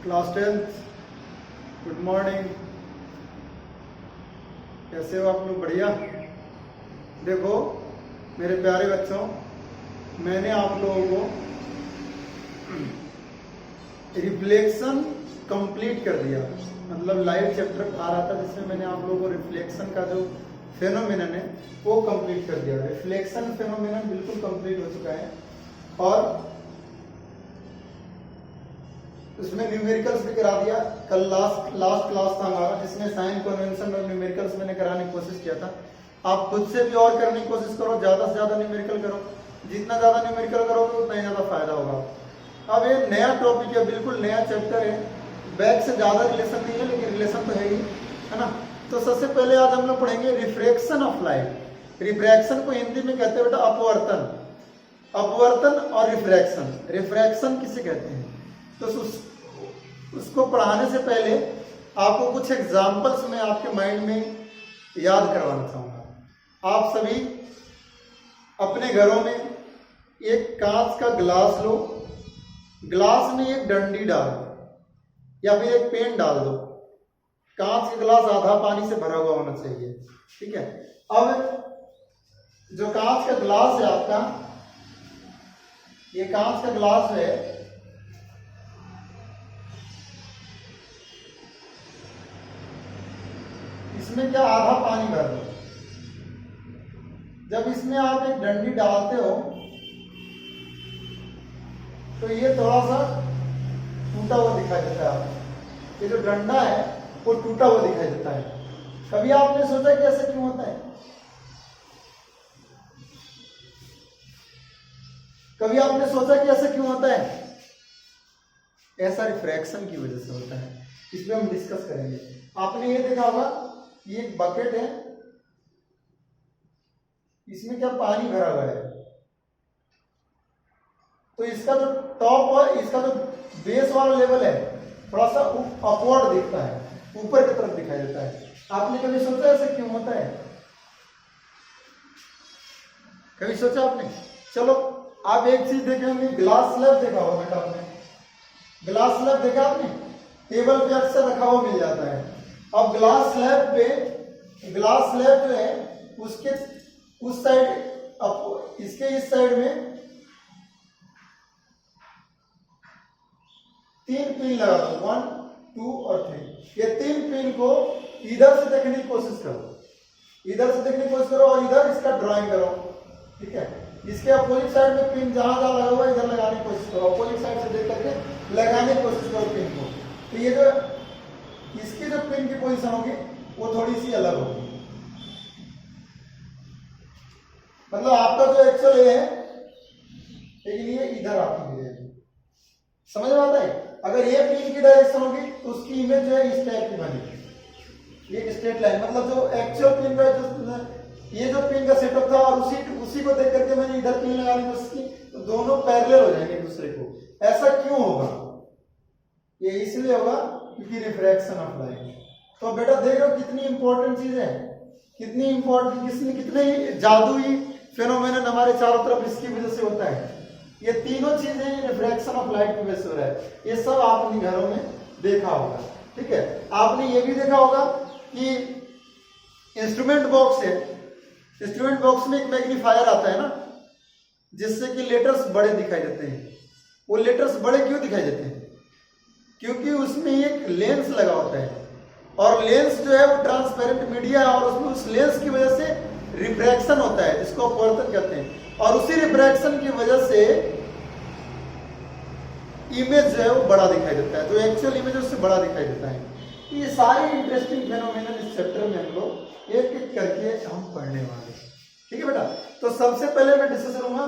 Class 10th good morning. कैसे हो आप लोग? बढ़िया। देखो मेरे प्यारे बच्चों, मैंने आप लोगों को रिफ्लेक्शन कंप्लीट कर दिया। मतलब लाइव चैप्टर आ रहा था जिसमें मैंने आप लोगों को रिफ्लेक्शन का जो फेनोमेनन है वो कंप्लीट कर दिया। रिफ्लेक्शन फेनोमेनन बिल्कुल कंप्लीट हो चुका है और उसमें न्यूमेरिकल्स भी करा दिया। कल लास्ट क्लास था हमारा जिसमें साइन कन्वेंशन और न्यूमेरिकल्स मैंने कराने की कोशिश किया था। आप खुद से भी और करने की कोशिश करो, ज्यादा से ज्यादा न्यूमेरिकल करो। जितना ज्यादा न्यूमेरिकल करोगे उतना ही ज्यादा फायदा होगा। अब ये नया टॉपिक है, बिल्कुल नया चैप्टर है। बैक से ज्यादा रिलेशन नहीं है लेकिन रिलेशन तो है ही, है ना। तो सबसे पहले आज हम लोग पढ़ेंगे रिफ्रैक्शन ऑफ लाइट। रिफ्रैक्शन को हिंदी में कहते हैं बेटा अपवर्तन। अपवर्तन और रिफ्रैक्शन, रिफ्रैक्शन किसे कहते हैं? तो उसको पढ़ाने से पहले आपको कुछ एग्जाम्पल्स मैं आपके माइंड में याद करवाना चाहूंगा। आप सभी अपने घरों में एक कांच का गिलास लो, गिलास में एक डंडी डालो या फिर एक पेन डाल दो। कांच का गिलास आधा पानी से भरा हुआ होना चाहिए, ठीक है। अब जो कांच का गिलास है आपका, ये कांच का गिलास है, इसमें क्या आधा पानी भर दो। जब इसमें आप एक डंडी डालते हो तो ये थोड़ा सा टूटा हुआ दिखाई देता है आपको। ये जो डंडा है वो टूटा हुआ दिखाई देता है। कभी आपने सोचा कि ऐसा क्यों होता है? कभी आपने सोचा कि ऐसा क्यों होता है? ऐसा रिफ्रैक्शन की वजह से होता है। इस पे हम डिस्कस करेंगे। आपने ये देखा होगा, ये एक बकेट है, इसमें क्या पानी भरा हुआ है। तो इसका जो टॉप और इसका जो बेस वाला लेवल है थोड़ा सा अपवर्ड दिखता है, ऊपर की तरफ दिखाई देता है। आपने कभी सोचा ऐसा क्यों होता है? कभी सोचा आपने? चलो आप एक चीज देखे होंगे, ग्लास स्लैब देखा होगा बेटा आपने। ग्लास स्लैब देखा आपने? टेबल पे अक्सर रखा हुआ मिल जाता है। अब ग्लास स्लैब पे, ग्लास स्लैब जो है उसके उस साइड, इसके इस साइड में 3 पिन लगा दो, 1, 2 और 3। ये 3 पिन को इधर से देखने की कोशिश करो, इधर से देखने की कोशिश करो और इधर इसका ड्राइंग करो, ठीक है। इसके अपोजिट साइड में पिन जहां जहां लगा हुआ है इधर लगाने की कोशिश करो, अपोजिट साइड से देख करके लगाने की कोशिश करो पिन को। तो ये जो इसकी जो पिन की पोजीशन होगी वो थोड़ी सी अलग होगी। मतलब आपका जो एक्चुअल है लेकिन ये इधर आपकी है, समझ में आता है? अगर ये पिन की डायरेक्शन होगी तो उसकी इमेज जो है इस टाइप की बनेगी, एक स्ट्रेट लाइन। मतलब जो एक्चुअल पिन का जो ये जो पिन का सेटअप था और उसी को देख करके मैंने इधर पिन लगाने की कोशिश की तो दोनों पैरेलल हो जाएंगे एक दूसरे को। ऐसा क्यों होगा? ये इसलिए होगा क्योंकि रिफ्रैक्शन ऑफ लाइट। तो बेटा देख रहे हो कितनी इंपॉर्टेंट चीज है, कितनी इंपॉर्टेंट, कितने जादुई फेनोमेनन हमारे चारों तरफ इसकी वजह से होता है। ये तीनों चीजें रिफ्रैक्शन ऑफ लाइट की वजह से हो रहा है। ये सब आप अपने घरों में देखा होगा, ठीक है। आपने ये भी देखा होगा कि इंस्ट्रूमेंट बॉक्स है, इंस्ट्रूमेंट बॉक्स में एक मैग्नीफायर आता है ना, जिससे कि लेटर्स बड़े दिखाई देते हैं। वो लेटर्स बड़े क्यों दिखाई देते हैं? क्योंकि उसमें एक लेंस लगा होता है और लेंस जो है वो ट्रांसपेरेंट मीडिया है और उसमें उस लेंस की वजह से रिफ्रैक्शन होता है जिसको अपवर्तन कहते हैं। और उसी रिफ्रैक्शन की वजह से इमेज जो है वो बड़ा दिखाई देता है, जो एक्चुअल इमेज उससे बड़ा दिखाई देता है। ये सारी इंटरेस्टिंग फेनोमेनन इस चैप्टर में हम लोग एक एक करके हम पढ़ने वाले, ठीक है बेटा। तो सबसे पहले मैं डिस्कस करूंगा,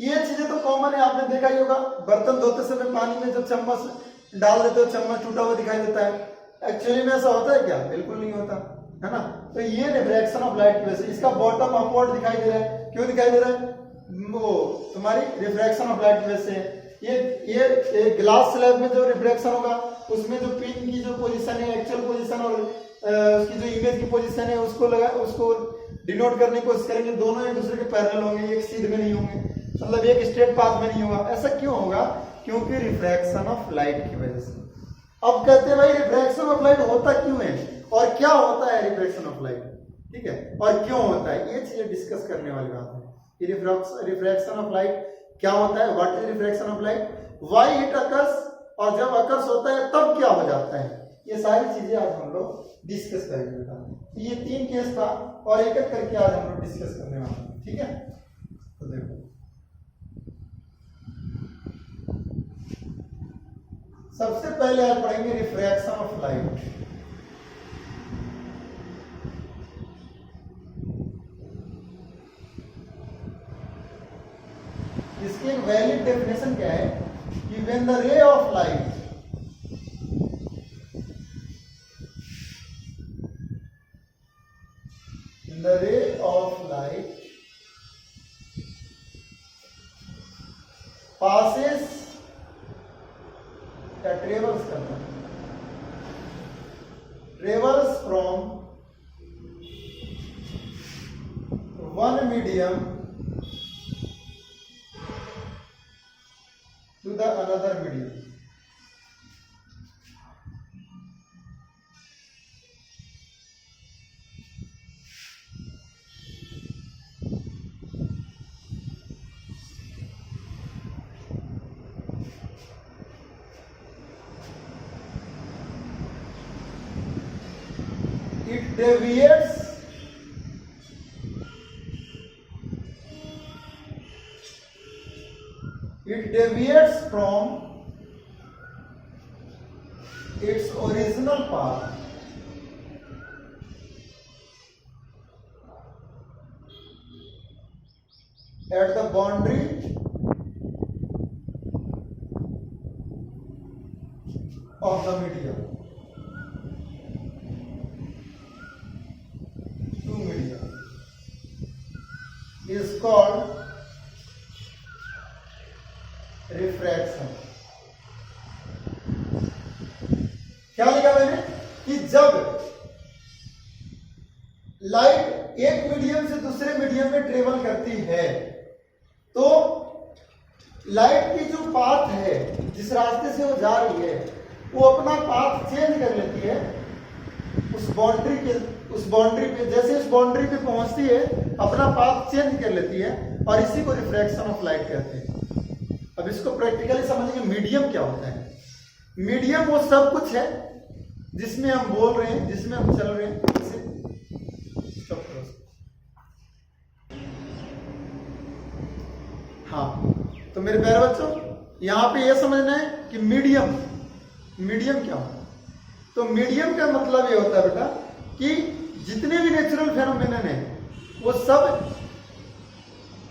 ये चीजें तो कॉमन है, आपने देखा ही होगा। बर्तन धोते समय पानी में जब चम्मच डाल देते हो चम्मच टूटा हुआ दिखाई देता है। एक्चुअली में ऐसा होता है क्या? बिल्कुल नहीं होता, है ना। तो ये रिफ्रैक्शन ऑफ लाइट की वजह से इसका बॉटम अपवर्ड दिखाई दे रहा है। क्यों दिखाई दे रहा है? वो तुम्हारी रिफ्रैक्शन ऑफ लाइट की वजह से। ये ग्लास स्लैब में जो रिफ्रैक्शन होगा उसमें जो पिन की जो पोजीशन है, एक्चुअल पोजीशन और उसकी जो इमेज की पोजीशन है उसको डिनोट करने की कोशिश करेंगे। दोनों एक दूसरे के पैरेलल होंगे, एक सीध में नहीं होंगे, मतलब एक स्ट्रेट पाथ में नहीं होगा। ऐसा क्यों होगा? क्योंकि रिफ्रैक्शन ऑफ लाइट की वजह से। अब कहते हैं भाई रिफ्रैक्शन ऑफ लाइट होता क्यों है और क्या होता है रिफ्रैक्शन ऑफ लाइट, ठीक है, और क्यों होता है, ये चीजें डिस्कस करने वाली बात है कि रिफ्रैक्शन ऑफ लाइट क्या होता है, what is refraction of light, why it occurs, और जब अकर्स होता है तब क्या हो जाता है, ये सारी चीजें आज हम लोग डिस्कस करेंगे बेटा। ये 3 केस था और एक एक करके आज हम लोग डिस्कस करने वाले हैं, ठीक है। तो देखो सबसे पहले आप पढ़ेंगे रिफ्रैक्शन ऑफ लाइट। इसकी एक वैलिड डेफिनेशन क्या है कि when the ray of light the ray of light passes या travels करता है, travels from one medium to the another medium, it deviates from its original path at the boundary of the medium, two medium, is called refraction. क्या लिखा मैंने कि जब light एक medium से दूसरे मीडियम में ट्रेवल करती है तो लाइट की जो पाथ है, जिस रास्ते से वो जा रही है, वो अपना पाथ चेंज कर लेती है उस बाउंड्री पे, जैसे उस बाउंड्री पे पहुंचती है अपना पाथ चेंज कर लेती है, और इसी को रिफ्रैक्शन ऑफ लाइट कहते हैं। अब इसको प्रैक्टिकली समझेंगे, मीडियम क्या होता है। मीडियम वो सब कुछ है जिसमें हम बोल रहे हैं, जिसमें हम चल रहे हैं। हाँ, तो मेरे प्यारे बच्चों यहां पे ये समझना है कि मीडियम क्या होता है। तो मीडियम का मतलब ये होता है बेटा कि जितने भी नेचुरल फेनोमेनन है वो सब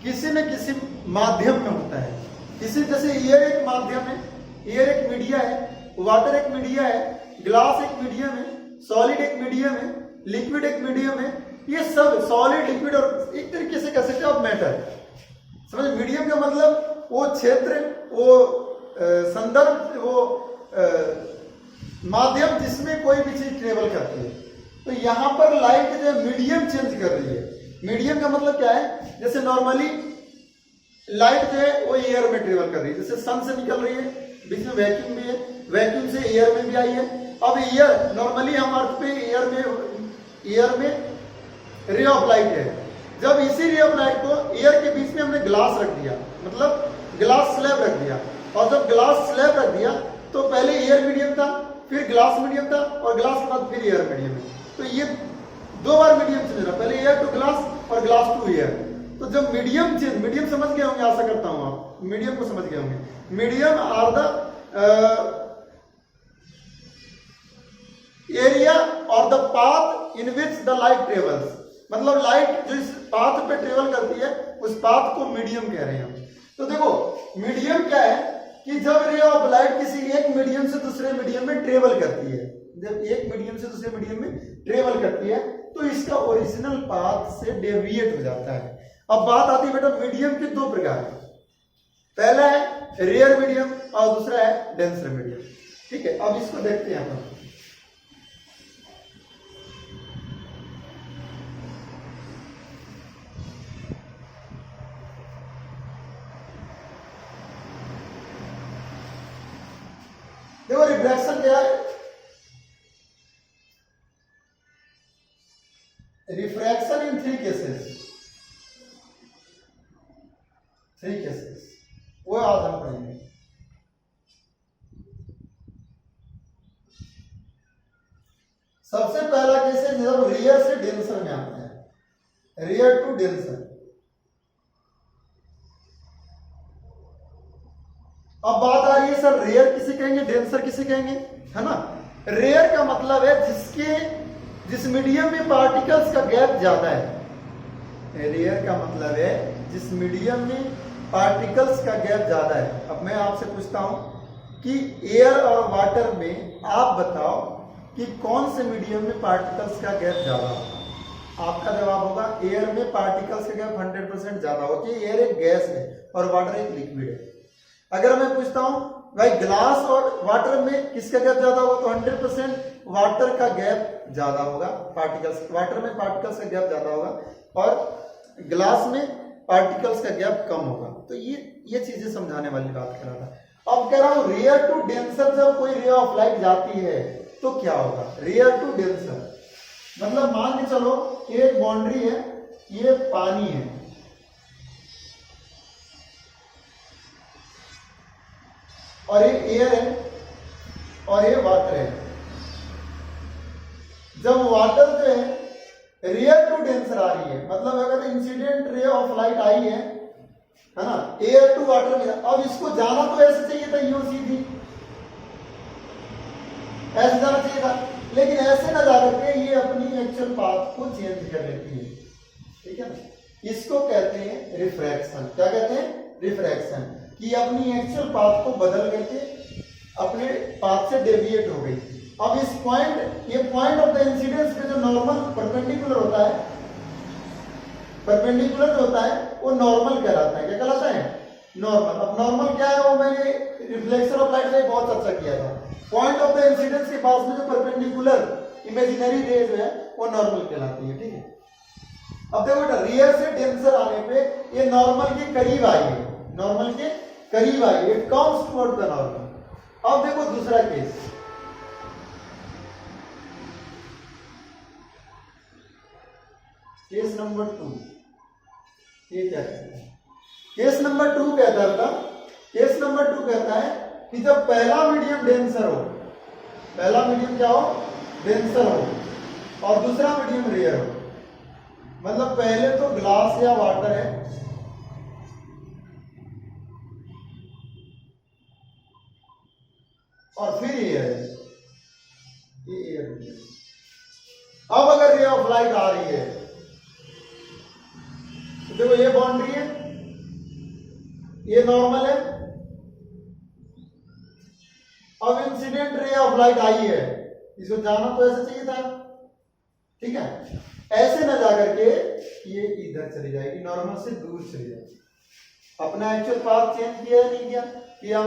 किसी न किसी माध्यम में होता है। इसी जैसे एयर एक माध्यम है, एयर एक मीडिया है, वाटर एक मीडिया है, ग्लास एक मीडियम है, सॉलिड एक मीडियम है, लिक्विड एक मीडियम है। ये सब सॉलिड, लिक्विड और एक तरीके से कह सकते हैं मैटर। समझ, मीडियम का मतलब वो क्षेत्र, वो संदर्भ, वो माध्यम जिसमें कोई भी चीज ट्रेवल करती है। तो यहां पर लाइट जो है मीडियम चेंज कर रही है। मीडियम का मतलब क्या है, जैसे नॉर्मली लाइट जो है वो एयर में ट्रेवल कर रही है, जैसे सन से निकल रही है, बीच में वैक्यूम भी है, वैक्यूम से एयर में भी आई है। अब एयर नॉर्मली हम अर्थ पे एयर में रे ऑफ लाइट है। जब इसी रे ऑफ लाइट को एयर के बीच में हमने ग्लास रख दिया, मतलब ग्लास स्लैब रख दिया, और जब ग्लास स्लैब रख दिया तो पहले एयर मीडियम था, फिर ग्लास मीडियम था, और ग्लास के बाद फिर एयर मीडियम है। तो ये 2 बार मीडियम चेंज रहा, पहले एयर टू ग्लास और ग्लास टू एयर। तो जब मीडियम समझ गए होंगे, आशा करता हूं आप मीडियम को समझ गए होंगे। मीडियम आर द एरिया और the path in which the light travels, मतलब लाइट जो इस पाथ पे ट्रेवल करती है उस पाथ को मीडियम कह रहे हैं हम। तो देखो मीडियम क्या है कि जब रे ऑफ लाइट किसी एक मीडियम से दूसरे मीडियम में ट्रेवल करती है, जब एक मीडियम से दूसरे मीडियम में ट्रेवल करती है तो इसका ओरिजिनल पाथ से डेविएट हो जाता है। अब बात आती है बेटा मीडियम के 2 प्रकार, पहला है रेयर मीडियम और दूसरा है डेंसर मीडियम। ठीक है, अब इसको देखते हैं अपन। देखो रिफ्रैक्शन क्या है, रिफ्रैक्शन इन थ्री केसेस वो आज हम पढ़ेंगे। सबसे पहला केस है जब रियर से डेंसर में आता है, रियर टू डेंसर। अब बात आ रही है सर रेयर किसे कहेंगे, डेंसर किसे कहेंगे, है ना। रेयर का मतलब है जिस मीडियम में पार्टिकल्स का गैप ज्यादा है। रेयर का मतलब है जिस मीडियम में पार्टिकल्स का गैप ज्यादा है। अब मैं आपसे पूछता हूं कि एयर और वाटर में आप बताओ कि कौन से मीडियम में पार्टिकल्स का गैप ज्यादा होगा। आपका जवाब होगा एयर में पार्टिकल्स का गैप 100% ज्यादा होगा, कि एयर एक गैस है और वाटर एक लिक्विड है। अगर मैं पूछता हूं भाई ग्लास और वाटर में किसका गैप ज्यादा होगा, तो 100% वाटर का गैप ज्यादा होगा, पार्टिकल्स वाटर में पार्टिकल्स का गैप ज्यादा होगा और ग्लास में पार्टिकल्स का गैप कम होगा। तो ये चीजें समझाने वाली बात कर रहा था। अब कह रहा हूं रियर टू डेंसर, जब कोई रे ऑफ लाइट जाती है तो क्या होगा, रियर टू डेंसर मतलब मान के चलो ये एक बाउंड्री है, ये पानी है और ये एयर है और ये वाटर है। जब वाटर जो है रियर टू डेंसर आ रही है, मतलब अगर इंसिडेंट रे ऑफ लाइट आई है ना, एयर टू वाटर में, अब इसको जाना तो ऐसे चाहिए था, यूं सीधी ऐसे जाना चाहिए था, लेकिन ऐसे ना जाकर के ये अपनी एक्चुअल पाथ को चेंज कर लेती है, ठीक है ना। इसको कहते हैं रिफ्रैक्शन। क्या कहते हैं, रिफ्रैक्शन, कि अपनी एक्चुअल पाथ को बदल करके अपने पाथ से डेविएट हो गई। अब इस पॉइंट, ये पॉइंट ऑफ द इंसिडेंस पे जो नॉर्मल परपेंडिकुलर होता है, परपेंडिकुलर जो होता है वो नॉर्मल कहलाता है। क्या कहलाता है, नॉर्मल। अब नॉर्मल क्या है वो मैंने रिफ्लेक्शन ऑफ लाइट में बहुत चर्चा किया था। पॉइंट ऑफ द इंसिडेंस के पास में जो परपेंडिकुलर इमेजिनरी रे जो है वो नॉर्मल कहलाती है, ठीक है। अब देखो बेटा रियर से डेंसर आने पे ये नॉर्मल के करीब आई है, नॉर्मल के करीब आई, it comes toward the normal. अब देखो दूसरा केस, केस नंबर 2। ये क्या कहता है, केस नंबर 2 कहता है, केस नंबर 2 कहता है कि जब पहला मीडियम डेंसर हो, पहला मीडियम क्या हो, डेंसर हो और दूसरा मीडियम रेयर हो। मतलब पहले तो ग्लास या वाटर है और फिर एयर है, ये एयर है। अब अगर रे ऑफ लाइट आ रही है तो देखो ये बाउंड्री है, ये नॉर्मल है। अब इंसिडेंट रे ऑफ लाइट आई है, इसको जाना तो ऐसे चाहिए था, ठीक है। ऐसे ना जाकर के ये इधर चली जाएगी, नॉर्मल से दूर चली जाएगी, अपना एक्चुअल पाथ चेंज किया नहीं किया, किया।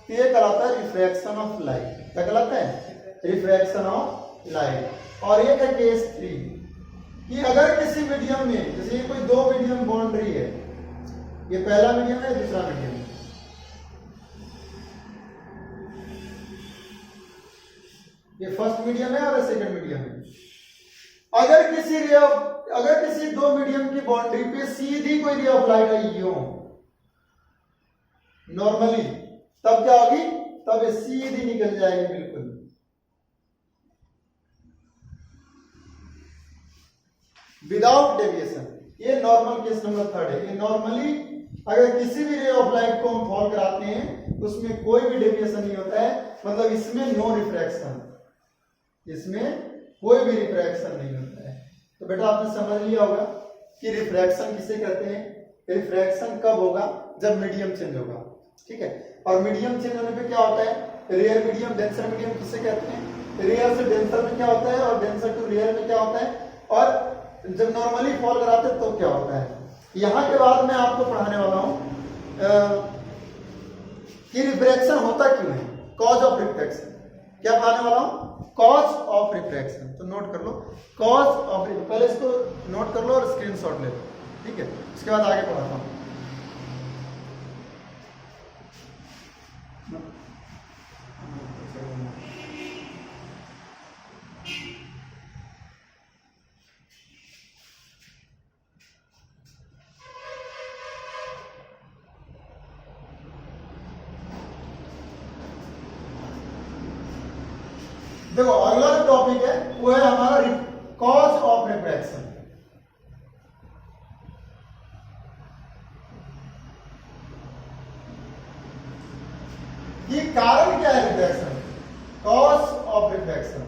तो ये कहलाता है रिफ्रैक्शन ऑफ लाइट। क्या कहलाता है, रिफ्रैक्शन ऑफ लाइट। और ये है केस 3 कि अगर किसी मीडियम में, जैसे ये कोई दो मीडियम बाउंड्री है, ये पहला मीडियम है, दूसरा मीडियम है, ये फर्स्ट मीडियम है और सेकंड मीडियम है। अगर किसी दो मीडियम की बाउंड्री पे सीधी कोई रे ऑफ लाइट आई हो नॉर्मली, तब क्या होगी, तब ये सीधी निकल जाएगी बिल्कुल। Without deviation. ये नॉर्मल केस नंबर 3 है। ये नॉर्मली अगर किसी भी रे ऑफ लाइट को हम फॉल कराते हैं तो उसमें कोई भी डेविएशन नहीं होता है, मतलब इसमें नो रिफ्रैक्शन, इसमें कोई भी रिफ्रैक्शन नहीं होता है। तो बेटा आपने समझ लिया होगा कि रिफ्रैक्शन किसे कहते हैं। रिफ्रैक्शन कब होगा, जब मीडियम चेंज होगा, ठीक है। और मीडियम चेंज होने पे क्या होता है, रेयर मीडियम, डेंसर मीडियम किसे कहते हैं। रेयर से डेंसर में क्या होता है और डेंसर टू रेयर में क्या होता है, और जब नॉर्मली फॉल कराते हैं तो क्या होता है। यहां के बाद मैं आपको पढ़ाने वाला हूं कि रिफ्रैक्शन होता क्यों है, कॉज ऑफ रिफ्रैक्शन। क्या पढ़ाने वाला हूं, कॉज ऑफ रिफ्रैक्शन। तो नोट कर लो, कॉज ऑफ, पहले इसको नोट कर लो और स्क्रीनशॉट ले लो, ठीक है। उसके बाद आगे पढ़ाता हूं। करूंगा। देखो अगला जो टॉपिक है वो है हमारा कॉज ऑफ रिफ्रैक्शन। ये कारण क्या है रिफ्रैक्शन, कॉज ऑफ रिफ्रैक्शन।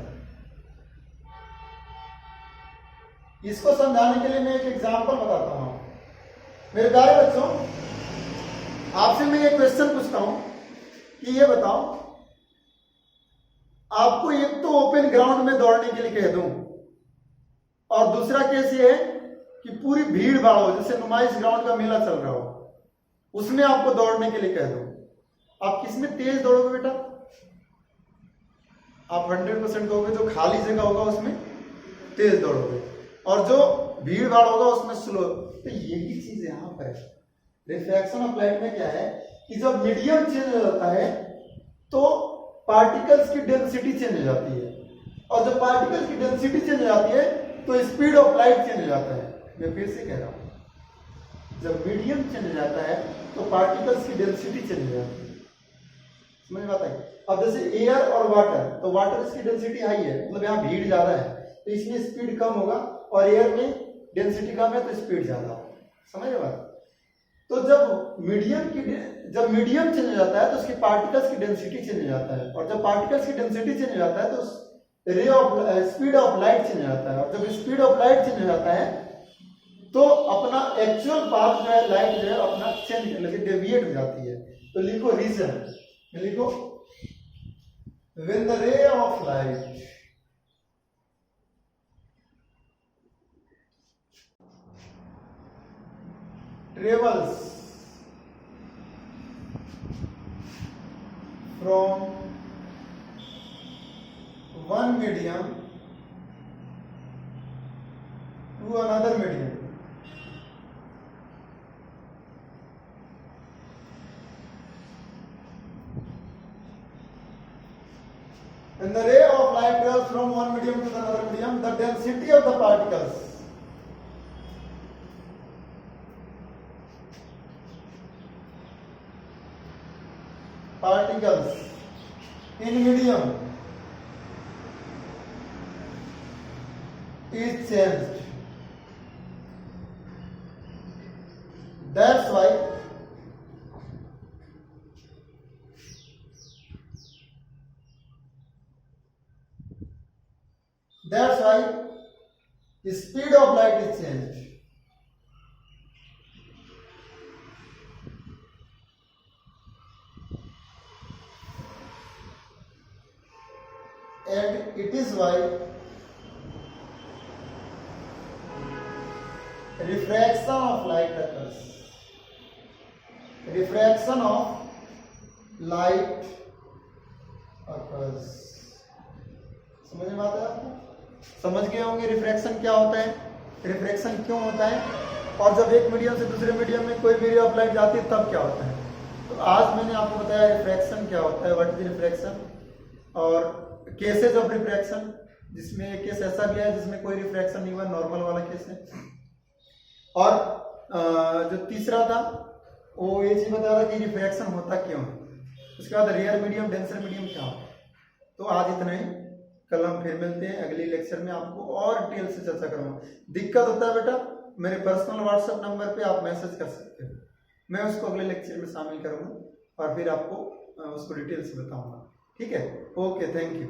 इसको समझाने के लिए मैं एक एग्जांपल बताता हूं। मेरे प्यारे बच्चों, आपसे मैं ये क्वेश्चन पूछता हूं कि ये बताओ, आपको एक तो ओपन ग्राउंड में दौड़ने के लिए कह दूं और दूसरा केस ये है कि पूरी भीड़ भाड़ हो, जैसे नुमाइश ग्राउंड का मेला चल रहा हो, उसमें आपको दौड़ने के लिए कह दूं, आप किसमें तेज दौड़ोगे बेटा? आप 100% कहोगे जो खाली जगह होगा उसमें तेज दौड़ोगे और जो भीड़ भाड़ होगा उसमें स्लो। तो यही चीज यहां पर है। रिफ्रैक्शन ऑफ लाइट में क्या है कि जब मीडियम चेंज हो जाता है तो पार्टिकल्स की डेंसिटी चेंज हो जाती है, और जब पार्टिकल्स की डेंसिटी चेंज हो जाती है तो स्पीड ऑफ लाइट चेंज हो जाता है। मैं फिर से कह रहा हूं, जब मीडियम चेंज हो जाता है तो पार्टिकल्स की डेंसिटी चेंज हो जाती है। समझ में आता है? अब जैसे एयर और वाटर, तो वाटर इसकी डेंसिटी हाई है, मतलब यहाँ भीड़ ज्यादा है तो इसमें स्पीड कम होगा, और एयर में डेंसिटी कम है तो स्पीड ज्यादा होगा। समझ में बात? तो जब मीडियम चेंज हो जाता है तो उसकी पार्टिकल्स की डेंसिटी चेंज हो जाता है, और जब पार्टिकल्स की डेंसिटी चेंज हो जाता है तो ray of speed of light change हो जाता है, और जब स्पीड ऑफ लाइट चेंज हो जाता है तो अपना एक्चुअल पाथ जो है लाइट जो है अपना चेंज करने लगे, डेविएट हो जाती है। तो लिखो रीजन, लिखो when the ray of light travels from one medium to another medium, when the ray of light travels from one medium to another medium, the density of the particles in medium is changed. That's why the speed of light is changed. And it is why refraction of light occurs. Refraction of light occurs. समझ में आता है आपको? समझ गए होंगे refraction क्या होता है, रिफ्रैक्शन क्यों होता है, और जब एक मीडियम से दूसरे मीडियम में कोई भी रे ऑफ लाइट जाती है तब क्या होता है। तो आज मैंने आपको बताया रिफ्रैक्शन क्या होता है, व्हाट इज रिफ्रैक्शन, और केसेस ऑफ रिफ्रैक्शन, जिसमें एक केस ऐसा भी है जिसमें कोई रिफ्रैक्शन नहीं हुआ, नॉर्मल वाला केस है। और जो तीसरा था वो ये चीज बता रहा कि रिफ्रैक्शन होता क्यों है, उसके बाद रेयर मीडियम डेंसर मीडियम क्या होता है। तो आज इतना ही, कल हम फिर मिलते हैं अगली लेक्चर में, आपको और डिटेल से चर्चा करूंगा। दिक्कत होता है बेटा मेरे पर्सनल व्हाट्सएप नंबर पे आप मैसेज कर सकते हो, मैं उसको अगले लेक्चर में शामिल करूंगा और फिर आपको उसको डिटेल से बताऊंगा। ठीक है, ओके, थैंक यू।